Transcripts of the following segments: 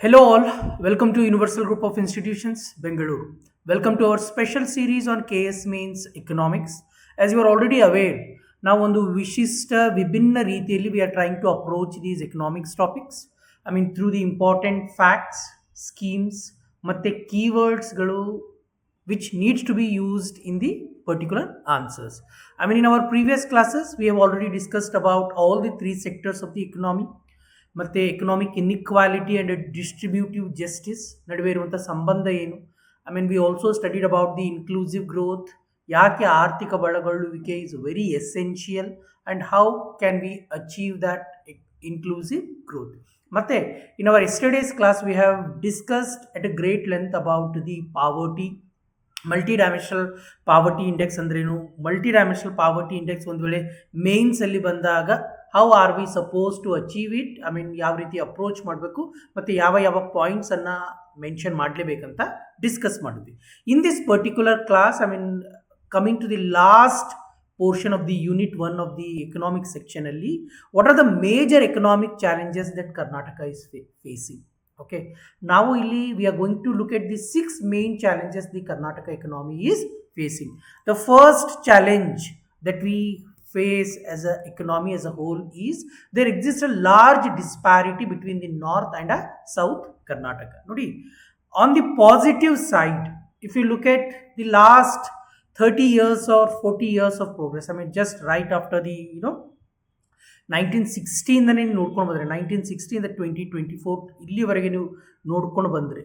Hello, all. Welcome to Universal Group of Institutions, Bengaluru. Welcome to our special series on KS Means Economics. As you are already aware, ನಾವು ಒಂದು ವಿಶಿಷ್ಟ ವಿಭಿನ್ನ ರೀತಿಯಲ್ಲಿ we are trying to approach these economics topics. Through the important facts, schemes, ಮತ್ತೆ keywordsಗಳು which needs to be used in the particular answers. In our previous classes, we have already discussed about all the three sectors of the economy. ಮತ್ತು economic inequality and distributive justice ನಡುವೆ ಇರುವಂಥ ಸಂಬಂಧ ಏನು. We also studied about the inclusive growth, ಯಾಕೆ ಆರ್ಥಿಕ ಬಳಗೊಳ್ಳುವಿಕೆ is very essential and how can we achieve that inclusive growth. ಮತ್ತು in our yesterday's class we have discussed at a great length about the poverty, multi dimensional poverty index ಅಂದ್ರೇನು, multi dimensional poverty index ಒಂದು ವೇಳೆ ಮೇನ್ಸಲ್ಲಿ ಬಂದಾಗ how are we suppose to achieve it, ಯಾವ ರೀತಿ approach ಮಾಡಬೇಕು ಮತ್ತು ಯಾವ ಯಾವ ಪಾಯಿಂಟ್ಸನ್ನು ಮೆನ್ಷನ್ ಮಾಡಲೇಬೇಕಂತ ಡಿಸ್ಕಸ್ ಮಾಡಿದ್ವಿ. In this particular class coming to the last portion of the unit 1 of the economic ಸೆಕ್ಷನಲ್ಲಿ what are the major economic challenges that Karnataka is facing. Okay, now we are going to look at the 6 main challenges the Karnataka economy is facing. The first challenge that we face as an economy as a whole is there exists a large disparity between the north and south Karnataka. Nodi, on the positive side, if you look at the last 30 years or 40 years of progress, just right after the 1960 ನೀವು ನೋಡ್ಕೊಂಡು ಬಂದರೆ 1960 2024 ಇಲ್ಲಿವರೆಗೆ ನೀವು ನೋಡ್ಕೊಂಡು ಬಂದರೆ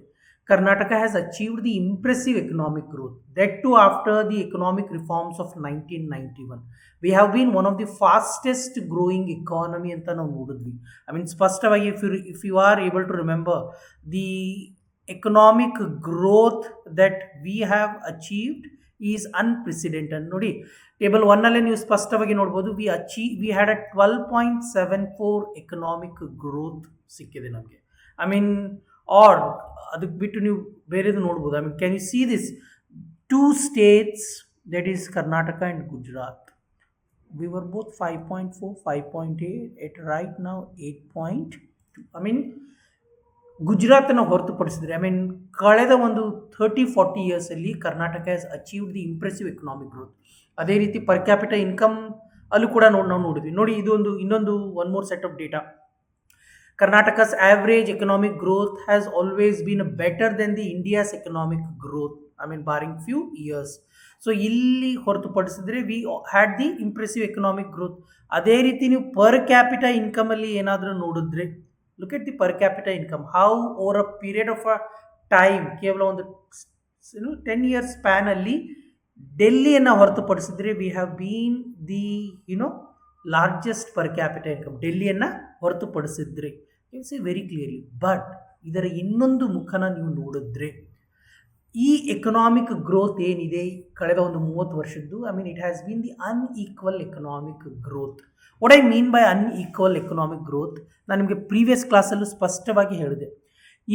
Karnataka has achieved the impressive economic growth, that too after the economic reforms of 1991. We have been one of the fastest growing economy ಅಂತ ನಾವು ನೋಡಿದ್ವಿ. ಸ್ಪಷ್ಟವಾಗಿ if you are able to remember the economic growth that we have achieved is unprecedented. ನೋಡಿ, table 1 ನೀವು ಸ್ಪಷ್ಟವಾಗಿ ನೋಡ್ಬೋದು, we had a 12.74 economic growth ಸಿಕ್ಕಿದೆ ನಮಗೆ. ಆರ್ ಅದಕ್ಕೆ ಬಿಟ್ಟು ನೀವು ಬೇರೆದು ನೋಡ್ಬೋದು. Can you see this 2 states, that is Karnataka and Gujarat. We were both 5.4, 5.8, at right ನಾವು 8.2. ಗುಜರಾತನ್ನು ಹೊರತುಪಡಿಸಿದ್ರೆ ಕಳೆದ ಒಂದು 30-40 ಇಯರ್ಸಲ್ಲಿ Karnataka has achieved the impressive economic growth. ಅದೇ ರೀತಿ ಪರ್ ಕ್ಯಾಪಿಟಲ್ ಇನ್ಕಮ್ ಅಲ್ಲೂ ಕೂಡ ನಾವು ನೋಡಿದ್ವಿ. ನೋಡಿ, ಇನ್ನೊಂದು one more set of data. Karnataka's average economic growth has always been better than the India's economic growth, barring few years. So ಇಲ್ಲಿ ಹೊರತುಪಡಿಸಿದ್ರೆ we had the impressive economic growth. ಅದೇ ರೀತಿ ನೀವು ಪರ್ ಕ್ಯಾಪಿಟಲ್ ಇನ್ಕಮಲ್ಲಿ ಏನಾದರೂ ನೋಡಿದ್ರೆ, look at the per capita income, how over a period of a time, ಕೇವಲ ಒಂದು 10 years span ಅಲ್ಲಿ ಡೆಲ್ಲಿಯನ್ನು ಹೊರತುಪಡಿಸಿದ್ರೆ we have been the largest per capital income. ಡೆಲ್ಲಿಯನ್ನು ಹೊರತುಪಡಿಸಿದ್ರೆ you see very clearly. But ಇದರ ಇನ್ನೊಂದು ಮುಖನ ನೀವು ನೋಡಿದ್ರೆ ಈ ಎಕನಾಮಿಕ್ ಗ್ರೋತ್ ಏನಿದೆ ಕಳೆದ ಒಂದು 30 ವರ್ಷದ್ದು, it has been the unequal economic growth. What I mean by unequal economic growth, ನಾನು ನಿಮಗೆ ಪ್ರೀವಿಯಸ್ ಕ್ಲಾಸಲ್ಲೂ ಸ್ಪಷ್ಟವಾಗಿ ಹೇಳಿದೆ.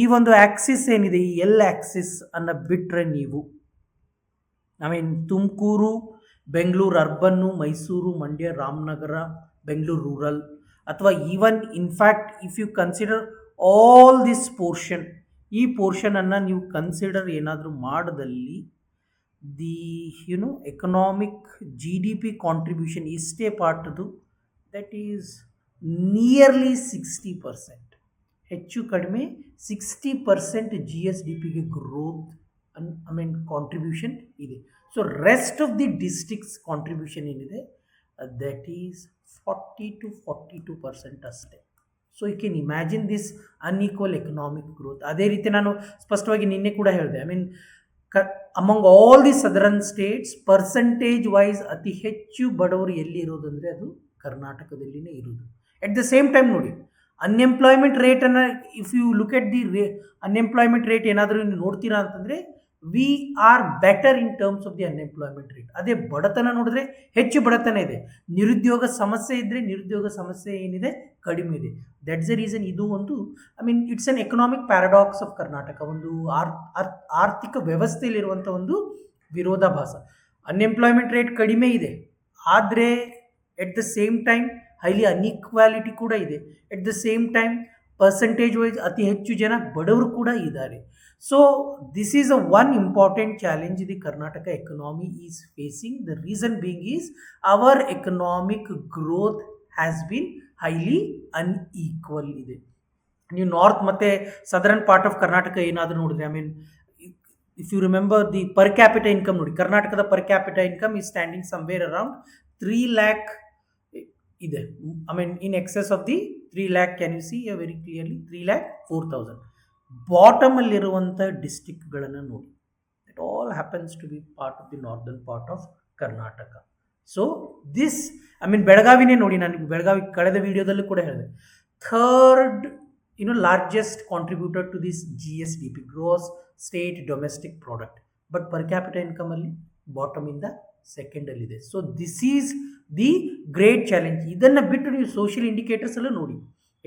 ಈ ಒಂದು ಆ್ಯಕ್ಸಿಸ್ ಏನಿದೆ, ಈ ಆ್ಯಕ್ಸಿಸ್ ಅನ್ನು ಬಿಟ್ಟರೆ ನೀವು ತುಮಕೂರು, ಬೆಂಗಳೂರು ಅರ್ಬನ್ನು, ಮೈಸೂರು, ಮಂಡ್ಯ, ರಾಮನಗರ, ಬೆಂಗಳೂರು ರೂರಲ್, ಅಥವಾ even in fact if you consider all this portion, ಈ ಪೋರ್ಷನನ್ನು ನೀವು ಕನ್ಸಿಡರ್ ಏನಾದರೂ ಮಾಡಿದಲ್ಲಿ ದಿ ಎಕನಾಮಿಕ್ GDP ಕಾಂಟ್ರಿಬ್ಯೂಷನ್ ಇಷ್ಟೇ ಪಾರ್ಟ್ದು, ದಟ್ ಈಸ್ ನಿಯರ್ಲಿ 60%, ಹೆಚ್ಚು ಕಡಿಮೆ 60% GSDPಗೆ ಗ್ರೋತ್ ಕಾಂಟ್ರಿಬ್ಯೂಷನ್ ಇದೆ. So rest of the districts contribution ಏನಿದೆ ದಟ್ ಈಸ್ 40-42% ಅಷ್ಟೇ. So you can imagine this unequal economic growth. ಅದೇ ರೀತಿ ನಾನು ಸ್ಪಷ್ಟವಾಗಿ ನಿನ್ನೆ ಕೂಡ ಹೇಳಿದೆ, among all the southern states percentage wise ಅತಿ ಹೆಚ್ಚು ಬಡವರು ಎಲ್ಲಿ ಇರೋದು ಅಂದರೆ ಅದು ಕರ್ನಾಟಕದಲ್ಲಿನೇ ಇರೋದು. ಎಟ್ ದ ಸೇಮ್ ಟೈಮ್ ನೋಡಿ, ಅನ್ಎಂಪ್ಲಾಯ್ಮೆಂಟ್ ರೇಟನ್ನು if you look at the unemployment rate ಏನಾದರೂ ನೀವು ನೋಡ್ತೀರಾ ಅಂತಂದರೆ we are better in terms of the unemployment rate. ಅದೇ ಬಡತನ ನೋಡಿದ್ರೆ ಹೆಚ್ಚು ಬಡತನ ಇದೆ, ನಿರುದ್ಯೋಗ ಸಮಸ್ಯೆ ಇದ್ದರೆ ನಿರುದ್ಯೋಗ ಸಮಸ್ಯೆ ಏನಿದೆ ಕಡಿಮೆ ಇದೆ. That's the reason. ಇದು ಒಂದು it's an economic paradox of Karnataka, ಒಂದು ಆರ್ಥಿಕ ವ್ಯವಸ್ಥೆಯಲ್ಲಿರುವಂಥ ಒಂದು ವಿರೋಧಾಭಾಸ. ಅನ್ಎಂಪ್ಲಾಯ್ಮೆಂಟ್ ರೇಟ್ ಕಡಿಮೆ ಇದೆ, ಆದರೆ at the same time highly inequality ಕೂಡ ಇದೆ. At the same time percentage wise ಅತಿ ಹೆಚ್ಚು ಜನ ಬಡವರು ಕೂಡ ಇದ್ದಾರೆ. So this is a one important challenge the Karnataka economy is facing. The reason being is our economic growth has been highly unequal ಇದೆ. ನೀವು ನಾರ್ತ್ ಮತ್ತು ಸದರ್ನ್ ಪಾರ್ಟ್ ಆಫ್ ಕರ್ನಾಟಕ ಏನಾದರೂ ನೋಡಿದ್ರೆ, I mean if you remember the per capita income ನೋಡಿ, ಕರ್ನಾಟಕದ per capita income is standing somewhere around 3 lakh ಇದೆ. I mean in excess of the 3 lakh. Can you see very clearly 3,04,000. ಬಾಟಮಲ್ಲಿರುವಂಥ ಡಿಸ್ಟಿಕ್ಗಳನ್ನು ನೋಡಿ, it all happens to be part of the northern part of Karnataka. So this, I mean ಬೆಳಗಾವಿನೇ ನೋಡಿ, ನಾನು ಬೆಳಗಾವಿ ಕಳೆದ ವಿಡಿಯೋದಲ್ಲೂ ಕೂಡ ಹೇಳಿದೆ, third largest contributor to this GSDP, gross state domestic product. But per capita ಇನ್ಕಮಲ್ಲಿ ಬಾಟಮಿಂದ ಸೆಕೆಂಡಲ್ಲಿದೆ. So this is the great challenge. ಇದನ್ನು ಬಿಟ್ಟು ನೀವು ಸೋಷಿಯಲ್ ಇಂಡಿಕೇಟರ್ಸ್ ಎಲ್ಲ ನೋಡಿ,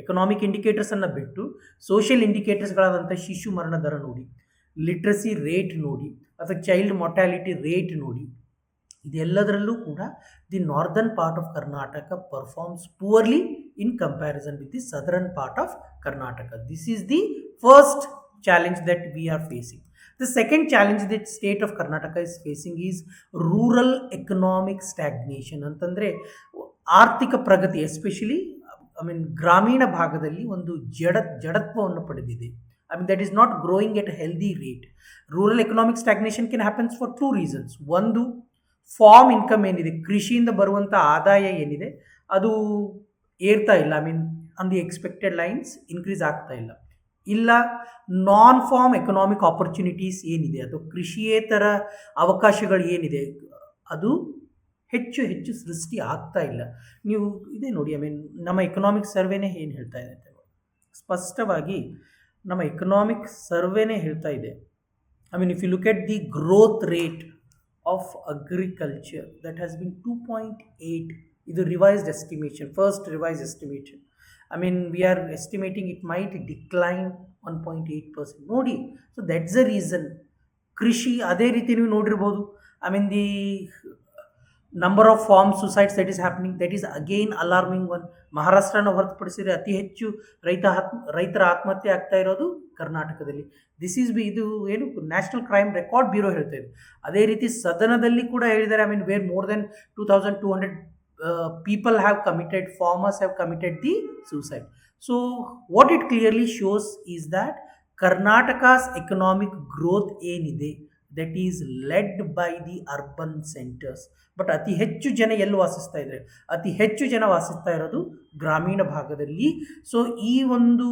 ಎಕನಾಮಿಕ್ ಇಂಡಿಕೇಟರ್ಸನ್ನು ಬಿಟ್ಟು ಸೋಷಿಯಲ್ ಇಂಡಿಕೇಟರ್ಸ್ಗಳಾದಂಥ ಶಿಶು ಮರಣ ದರ ನೋಡಿ, ಲಿಟ್ರಸಿ ರೇಟ್ ನೋಡಿ, ಅಥವಾ ಚೈಲ್ಡ್ ಮೊರ್ಟಾಲಿಟಿ ರೇಟ್ ನೋಡಿ, ಇದೆಲ್ಲದರಲ್ಲೂ ಕೂಡ the northern part of Karnataka performs poorly in comparison with the southern part of Karnataka. This is the first challenge that we are facing. The second challenge that state of Karnataka is facing is rural economic stagnation. ಅಂತಂದರೆ ಆರ್ಥಿಕ ಪ್ರಗತಿ, especially I mean ಗ್ರಾಮೀಣ ಭಾಗದಲ್ಲಿ ಒಂದು ಜಡತ್ವವನ್ನು ಪಡೆದಿದೆ. I mean that is not growing at a healthy rate. Rural economic stagnation Ken happens for 2 reasons. ಒಂದು, form income ಏನಿದೆ, ಕೃಷಿಯಿಂದ ಬರುವಂಥ ಆದಾಯ ಏನಿದೆ ಅದು ಏರ್ತಾ ಇಲ್ಲ. I mean on the expected lines increase ಆಗ್ತಾ ಇಲ್ಲ. ಇಲ್ಲ ನಾನ್ ಫಾರ್ಮ್ ಎಕನಾಮಿಕ್ ಆಪರ್ಚುನಿಟೀಸ್ ಏನಿದೆ, ಅಥವಾ ಕೃಷಿಯೇತರ ಅವಕಾಶಗಳು ಏನಿದೆ, ಅದು ಹೆಚ್ಚು ಹೆಚ್ಚು ಸೃಷ್ಟಿ ಆಗ್ತಾ ಇಲ್ಲ. ನೀವು ಇದೇ ನೋಡಿ, ಐ ಮೀನ್ ನಮ್ಮ ಎಕನಾಮಿಕ್ ಸರ್ವೆನೇ ಏನು ಹೇಳ್ತಾ ಇದೆ ಅಂತ ಸ್ಪಷ್ಟವಾಗಿ ನಮ್ಮ ಎಕನಾಮಿಕ್ ಸರ್ವೆನೇ ಹೇಳ್ತಾ ಇದೆ. I mean if you look at the growth rate of agriculture that has been 2.8. ಇದು revised estimation, first revised estimation. I mean, we are estimating it might decline 1.8% ನೋಡಿ. So that's the reason. ಕೃಷಿ ಅದೇ ರೀತಿ ನೀವು ನೋಡಿರ್ಬೋದು. I mean the number of farm suicides that is happening, that is again alarming one. ಮಹಾರಾಷ್ಟ್ರನ ಹೊರತುಪಡಿಸಿದರೆ ಅತಿ ಹೆಚ್ಚು ರೈತರ ಆತ್ಮಹತ್ಯೆ ಆಗ್ತಾ ಇರೋದು ಕರ್ನಾಟಕದಲ್ಲಿ. ದಿಸ್ ಈಸ್ ಇದು ಏನು ನ್ಯಾಷನಲ್ ಕ್ರೈಮ್ ರೆಕಾರ್ಡ್ ಬ್ಯೂರೋ ಹೇಳ್ತಾ ಇದೆ. ಅದೇ ರೀತಿ ಸದನದಲ್ಲಿ ಕೂಡ ಹೇಳಿದ್ದಾರೆ, I mean where more than 2,200 people have committed, farmers have committed the suicide. So what it clearly shows is that Karnataka's economic growth ಏನಿದೆ that is led by the urban centers. But ಅತಿ ಹೆಚ್ಚು ಜನ ಎಲ್ಲಿ ವಾಸಿಸ್ತಾ ಇದ್ದಾರೆ? ಅತಿ ಹೆಚ್ಚು ಜನ ವಾಸಿಸ್ತಾ ಇರೋದು ಗ್ರಾಮೀಣ ಭಾಗದಲ್ಲಿ. ಸೊ ಈ ಒಂದು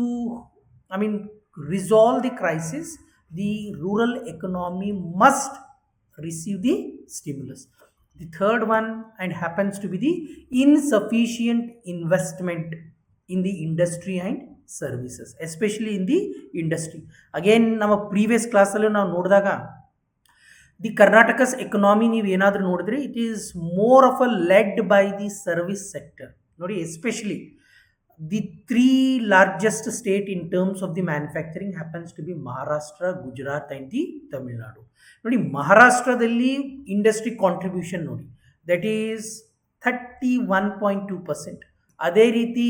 I mean resolve the crisis, the rural economy must receive the stimulus. The third one and happens to be the insufficient investment in the industry and services, especially in the industry. Again, ನಮ್ಮ previous ಕ್ಲಾಸಲ್ಲೂ ನಾವು ನೋಡಿದಾಗ the Karnataka's economy ನೀವು ಏನಾದರೂ ನೋಡಿದ್ರೆ it is more of a led by the service sector ನೋಡಿ. Especially the 3 largest state in terms of the manufacturing happens to be Maharashtra, Gujarat and the Tamil Nadu. ನೋಡಿ, ಮಹಾರಾಷ್ಟ್ರದಲ್ಲಿ industry contribution ನೋಡಿ, that is 31.2%. ಅದೇ ರೀತಿ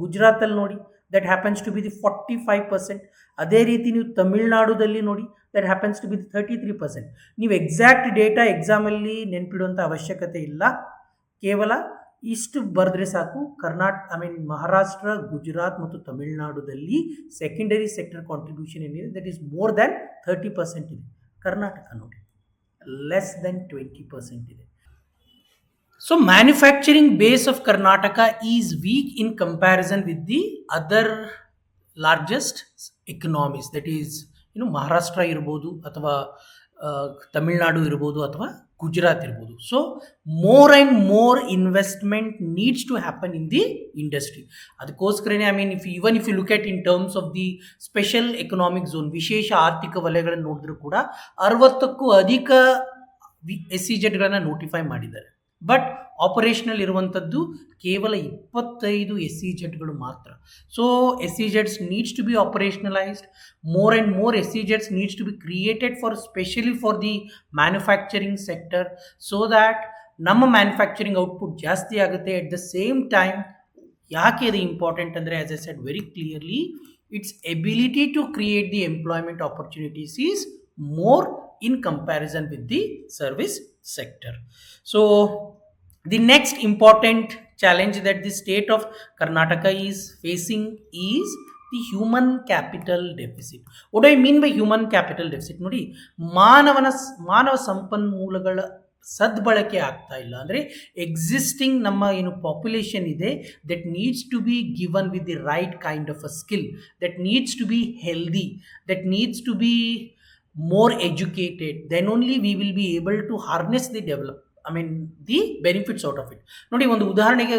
ಗುಜರಾತಲ್ಲಿ ನೋಡಿ, that happens to be the 45%. ಅದೇ ರೀತಿ ನೀವು ತಮಿಳ್ನಾಡುದಲ್ಲಿ ನೋಡಿ, that happens to be the 33%. ನೀವು ಎಕ್ಸಾಕ್ಟ್ ಡೇಟಾ ಎಕ್ಸಾಮಲ್ಲಿ ನೆನಪಿಡುವಂಥ ಅವಶ್ಯಕತೆ ಇಲ್ಲ. ಕೇವಲ ಇಷ್ಟು ಬರೆದ್ರೆ ಸಾಕು. ಐ ಮೀನ್ ಮಹಾರಾಷ್ಟ್ರ, ಗುಜರಾತ್ ಮತ್ತು ತಮಿಳ್ನಾಡುದಲ್ಲಿ ಸೆಕೆಂಡರಿ ಸೆಕ್ಟರ್ ಕಾಂಟ್ರಿಬ್ಯೂಷನ್ ಏನಿದೆ ದಟ್ ಈಸ್ ಮೋರ್ ದ್ಯಾನ್ 30% ಇದೆ. ಕರ್ನಾಟಕ ನೋಡಿ ಲೆಸ್ ದೆನ್ 20% ಇದೆ. So manufacturing base of Karnataka is weak in comparison with the other largest economies, that is Maharashtra ಇರ್ಬೋದು, ಅಥವಾ ತಮಿಳ್ನಾಡು ಇರ್ಬೋದು, ಅಥವಾ ಗುಜರಾತ್ ಇರ್ಬೋದು. So more and more investment needs to happen in the industry. ಅದಕ್ಕೋಸ್ಕರನೇ I mean if you look at in terms of the special economic zone, ವಿಶೇಷ ಆರ್ಥಿಕ ವಲಯಗಳನ್ನು ನೋಡಿದ್ರೂ ಕೂಡ 60ಕ್ಕೂ ಅಧಿಕ SEZಗಳನ್ನು ನೋಟಿಫೈ ಮಾಡಿದ್ದಾರೆ. ಬಟ್ ಆಪರೇಷನಲ್ ಇರುವಂಥದ್ದು ಕೇವಲ 25 SEZಗಳು ಮಾತ್ರ. So SEZs needs to be operationalised. more and more SEZs needs to be created for specially for the manufacturing sector, so that ನಮ್ಮ ಮ್ಯಾನುಫ್ಯಾಕ್ಚರಿಂಗ್ ಔಟ್ಪುಟ್ ಜಾಸ್ತಿ ಆಗುತ್ತೆ. ಅಟ್ ದ ಸೇಮ್ ಟೈಮ್ ಯಾಕೆ ಇದು ಇಂಪಾರ್ಟೆಂಟ್ ಅಂದರೆ as I said very clearly its ability to create the employment opportunities is more in comparison with the service sector. So the next important challenge that the state of Karnataka is facing is the human capital deficit. What do I mean by human capital deficit? ನೋಡಿ ಮಾನವ ಸಂಪನ್ಮೂಲಗಳ ಸದ್ಬಳಕೆ ಆಗ್ತಾ ಇಲ್ಲ. ಅಂದರೆ existing ನಮ್ಮ ಏನು population ಇದೆ that needs to be given with the right kind of a skill, that needs to be healthy, that needs to be more educated, then only we will be able to harness the the benefits out of it. ನೋಡಿ ಒಂದು ಉದಾಹರಣೆಗೆ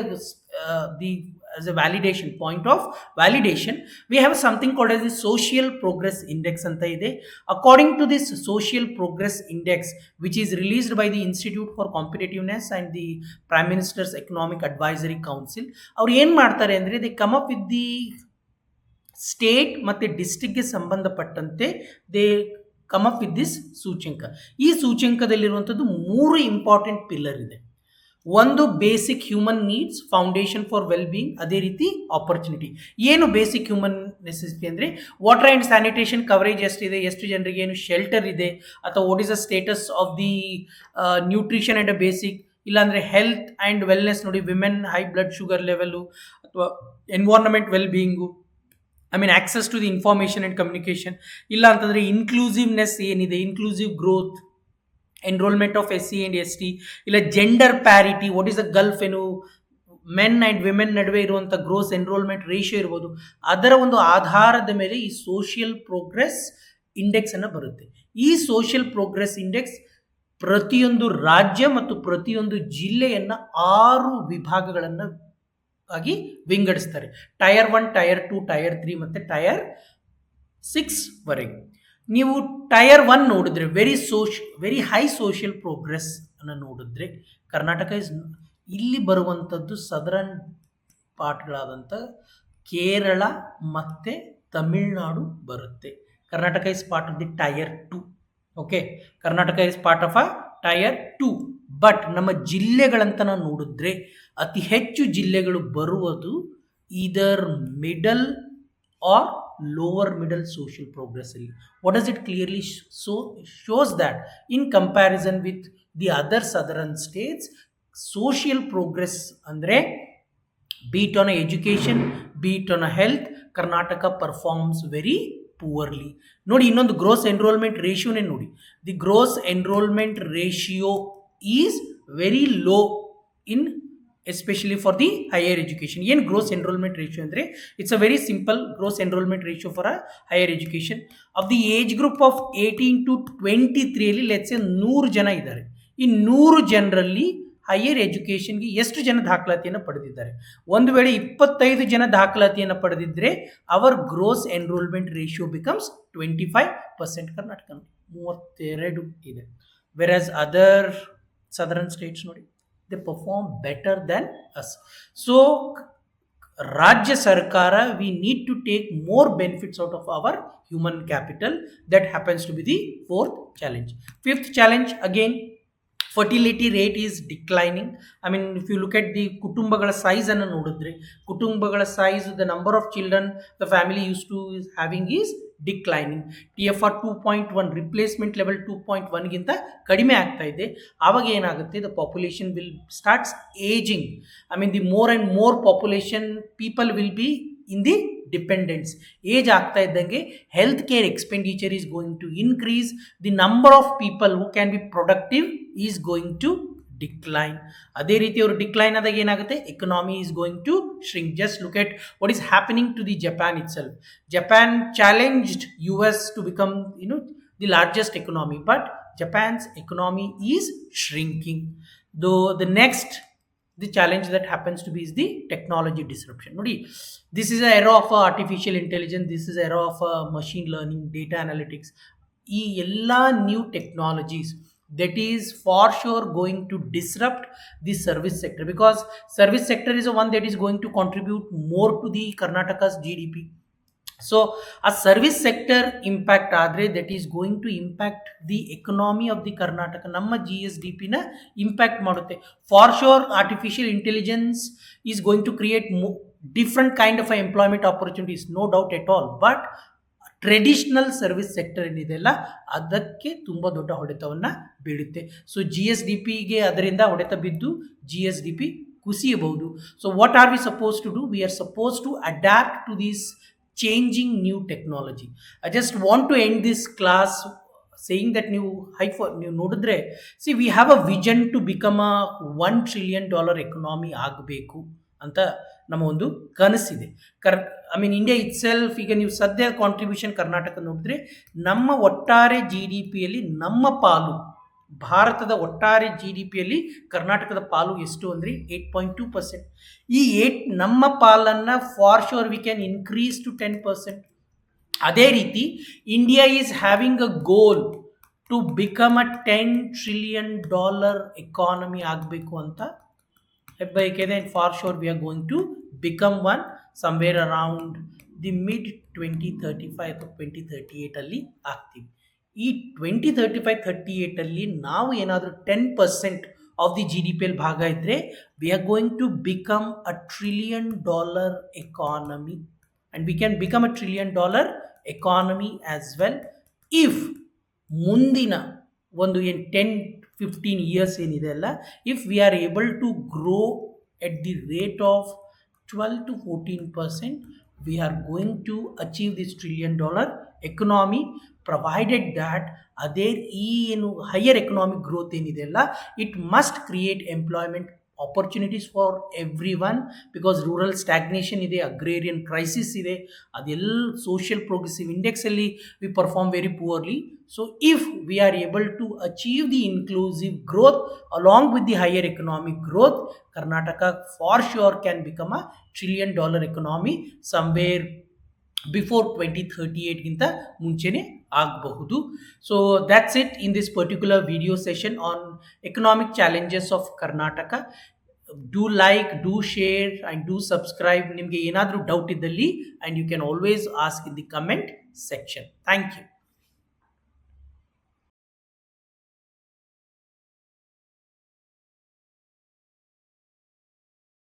as a validation point of validation, we have something called as the social progress index anta ide. According to this social progress index, which is released by the Institute for Competitiveness and the Prime Minister's Economic Advisory Council, ಅವರು ಏನು ಮಾಡ್ತಾರೆ ಅಂದರೆ they come up with the state ಮತ್ತು ಡಿಸ್ಟ್ರಿಕ್ಟ್ಗೆ ಸಂಬಂಧಪಟ್ಟಂತೆ they come up with this ಸೂಚ್ಯಂಕ. ಈ ಸೂಚ್ಯಂಕದಲ್ಲಿರುವಂಥದ್ದು 3 important pillar ಇದೆ. ಒಂದು basic human needs, foundation for well being, ಅದೇ ರೀತಿ ಆಪರ್ಚುನಿಟಿ. ಏನು ಬೇಸಿಕ್ ಹ್ಯೂಮನ್ ನೆಸೆಸಿಟಿ ಅಂದರೆ ವಾಟರ್ ಆ್ಯಂಡ್ ಸ್ಯಾನಿಟೇಷನ್ ಕವರೇಜ್ ಎಷ್ಟಿದೆ, ಎಷ್ಟು ಜನರಿಗೆ ಏನು ಶೆಲ್ಟರ್ ಇದೆ, ಅಥವಾ what is the status of the nutrition and a basic, ಇಲ್ಲಾಂದರೆ ಹೆಲ್ತ್ ಆ್ಯಂಡ್ ವೆಲ್ನೆಸ್. ನೋಡಿ, women high blood sugar level, ಅಥವಾ environment well being, access to the information and communication. ಇಲ್ಲ ಅಂತಂದರೆ ಇನ್ಕ್ಲೂಸಿವ್ನೆಸ್ ಏನಿದೆ, inclusive growth, enrolment of SC and ST, ಇಲ್ಲ gender parity, what is the Gulf, ಏನು men and women ನಡುವೆ ಇರುವಂಥ gross enrolment ratio ಇರ್ಬೋದು. ಅದರ ಒಂದು ಆಧಾರದ ಮೇಲೆ ಈ ಸೋಷಿಯಲ್ ಪ್ರೋಗ್ರೆಸ್ ಇಂಡೆಕ್ಸನ್ನು ಬರುತ್ತೆ. ಈ ಸೋಷಿಯಲ್ ಪ್ರೋಗ್ರೆಸ್ ಇಂಡೆಕ್ಸ್ ಪ್ರತಿಯೊಂದು ರಾಜ್ಯ ಮತ್ತು ಪ್ರತಿಯೊಂದು ಜಿಲ್ಲೆಯನ್ನು 6 ವಿಭಾಗಗಳನ್ನು ಆಗಿ ವಿಂಗಡಿಸ್ತಾರೆ. ಟೈರ್ 1, ಟೈರ್ 2, ಟೈರ್ 3 ಮತ್ತು ಟೈರ್ 6 ವರೆಗೆ. ನೀವು ಟೈರ್ 1 ನೋಡಿದ್ರೆ ವೆರಿ ಹೈ ಸೋಷಿಯಲ್ ಪ್ರೋಗ್ರೆಸ್ ಅನ್ನು ನೋಡಿದ್ರೆ ಕರ್ನಾಟಕ ಇಲ್ಲಿ ಬರುವಂಥದ್ದು ಸದರನ್ ಪಾರ್ಟ್ಗಳಾದಂಥ ಕೇರಳ ಮತ್ತು ತಮಿಳುನಾಡು ಬರುತ್ತೆ. Karnataka is part of the tier 2. Okay, Karnataka is part of a tier 2. But ನಮ್ಮ ಜಿಲ್ಲೆಗಳಂತ ನಾವು ನೋಡಿದ್ರೆ ಅತಿ ಹೆಚ್ಚು ಜಿಲ್ಲೆಗಳು ಬರುವುದು ಇದರ್ middle or lower middle social progress ಅಲ್ಲಿ. What does it clearly shows that in comparison with the other southern states, social progress ಅಂದರೆ be it on education, be it on health, Karnataka performs very poorly. ನೋಡಿ, ಇನ್ನೊಂದು ಗ್ರೋಸ್ ಎನ್ರೋಲ್ಮೆಂಟ್ ರೇಷಿಯೋನೇ ನೋಡಿ. The gross enrolment ratio is very low in especially for the higher education. ಏನು gross enrolment ratio ಅಂದರೆ it's a very simple gross enrolment ratio for a higher education of the age group of 18 to 23 let's say 100 ಜನ ಇದ್ದಾರೆ. ಈ 100 ಜನರಲ್ಲಿ higher ಎಜುಕೇಷನ್ಗೆ ಎಷ್ಟು ಜನ ದಾಖಲಾತಿಯನ್ನು ಪಡೆದಿದ್ದಾರೆ? ಒಂದು ವೇಳೆ 25 ಜನ ದಾಖಲಾತಿಯನ್ನು ಪಡೆದಿದ್ದರೆ our gross enrolment ratio becomes 25%. Karnataka 32 ಇದೆ. ವೆರಾಸ್ ಅದರ್ ಸದರನ್ ಸ್ಟೇಟ್ಸ್ ನೋಡಿ, they perform better than us. So Rajya Sarkara, we need to take more benefits out of our human capital. That happens to be the 4th challenge. 5th challenge, again, fertility rate is declining. If you look at the kutumbagala size and nodidre, kutumbagala size, the number of children the family used to is having is declining. TFR 2.1 replacement level 2.1 ಗಿಂತ ಕಡಿಮೆ ಆಗ್ತಾ ಇದೆ. ಆವಾಗ ಏನಾಗುತ್ತೆ, the population will starts ageing. The more and more population people will be in the dependence. Age ಆಗ್ತಾ ಇದ್ದಂಗೆ health care expenditure is going to increase. The number of people who can be productive is going to decline. ಅದೇ ರೀತಿ ಅವರು decline ಆದಾಗ ಏನಾಗುತ್ತೆ, economy is going to shrink. Just look at what is happening to the Japan itself. Japan challenged US to become the largest economy, but Japan's economy is shrinking. Though the challenge that happens to be is the technology disruption. Nodi, this is an era of artificial intelligence, this is an era of machine learning, data analytics. ಈ ಎಲ್ಲ new technologies that is for sure going to disrupt the service sector, because service sector is the one that is going to contribute more to the Karnataka's GDP. So a service sector impact adre, that is going to impact the economy of the Karnataka, namma GSDP na impact madutte. For sure artificial intelligence is going to create different kind of employment opportunities, no doubt at all, but traditional service sector ಏನಿದೆಯಲ್ಲ ಅದಕ್ಕೆ ತುಂಬ ದೊಡ್ಡ ಹೊಡೆತವನ್ನು ಬೀಳುತ್ತೆ. So G S D ಪಿಗೆ ಅದರಿಂದ ಹೊಡೆತ ಬಿದ್ದು G S D P ಕುಸಿಯಬಹುದು. So what are we suppose to do? We are suppose to adapt to this changing new technology. I just want to end this class saying that ನೀವು ನೀವು ನೋಡಿದ್ರೆ, see we have a vision to become a $1 trillion economy ಆಗಬೇಕು ಅಂತ ನಮ್ಮ ಒಂದು ಕನಸಿದೆ. India it self, ಈಗ ನೀವು ಸದ್ಯ ಕಾಂಟ್ರಿಬ್ಯೂಷನ್ ಕರ್ನಾಟಕ ನೋಡಿದ್ರೆ, ನಮ್ಮ ಒಟ್ಟಾರೆ ಜಿ ಡಿ ಪಿಯಲ್ಲಿ ನಮ್ಮ ಪಾಲು, ಭಾರತದ ಒಟ್ಟಾರೆ ಜಿ ಡಿ ಪಿಯಲ್ಲಿ ಕರ್ನಾಟಕದ ಪಾಲು ಎಷ್ಟು ಅಂದರೆ 8.2%. ಈ ನಮ್ಮ ಪಾಲನ್ನು for sure we can increase to 10%. ಅದೇ ರೀತಿ India is having a goal to become a $10 trillion economy ಆಗಬೇಕು ಅಂತ ಹೆಬ್ಬಯಕೆದೆ. And for sure we are going to become one somewhere around the mid 2035 ಅಥವಾ 2038 ಅಲ್ಲಿ ಆಗ್ತೀವಿ. ಈ 2035-38 ಅಲ್ಲಿ ನಾವು ಏನಾದರೂ 10% ಆಫ್ ದಿ ಜಿ ಡಿ ಪಿಯಲ್ಲಿ ಭಾಗ ಇದ್ದರೆ, we are going to become a $1 trillion economy, and we can become a $1 trillion economy as well if ಮುಂದಿನ ಒಂದು 10-15 ಇಯರ್ಸ್ ಏನಿದೆ ಅಲ್ಲ, if we are able to grow at the rate of 12 to 14%, we are going to achieve this $1 trillion economy, provided that ಅದೇ ಈ ಏನು higher economic growth ಏನಿದೆ ಅಲ್ಲ, it must create employment opportunities for everyone. Because rural stagnation ಇದೆ, agrarian crisis ಇದೆ, ಅದೆಲ್ಲ social progressive ಇಂಡೆಕ್ಸಲ್ಲಿ we perform very poorly. So if we are able to achieve the inclusive growth along with the higher economic growth, Karnataka for sure can become a $1 trillion economy somewhere before 2038 ಗಿಂತ ಮುಂಚೆನೇ ಆಗಬಹುದು. So that's it in this particular video session on economic challenges of Karnataka. Do like, do share and do subscribe. ನಿಮಗೆ ಏನಾದರೂ doubt ಇದ್ದಲ್ಲಿ, and you can always ask in the comment section. Thank you.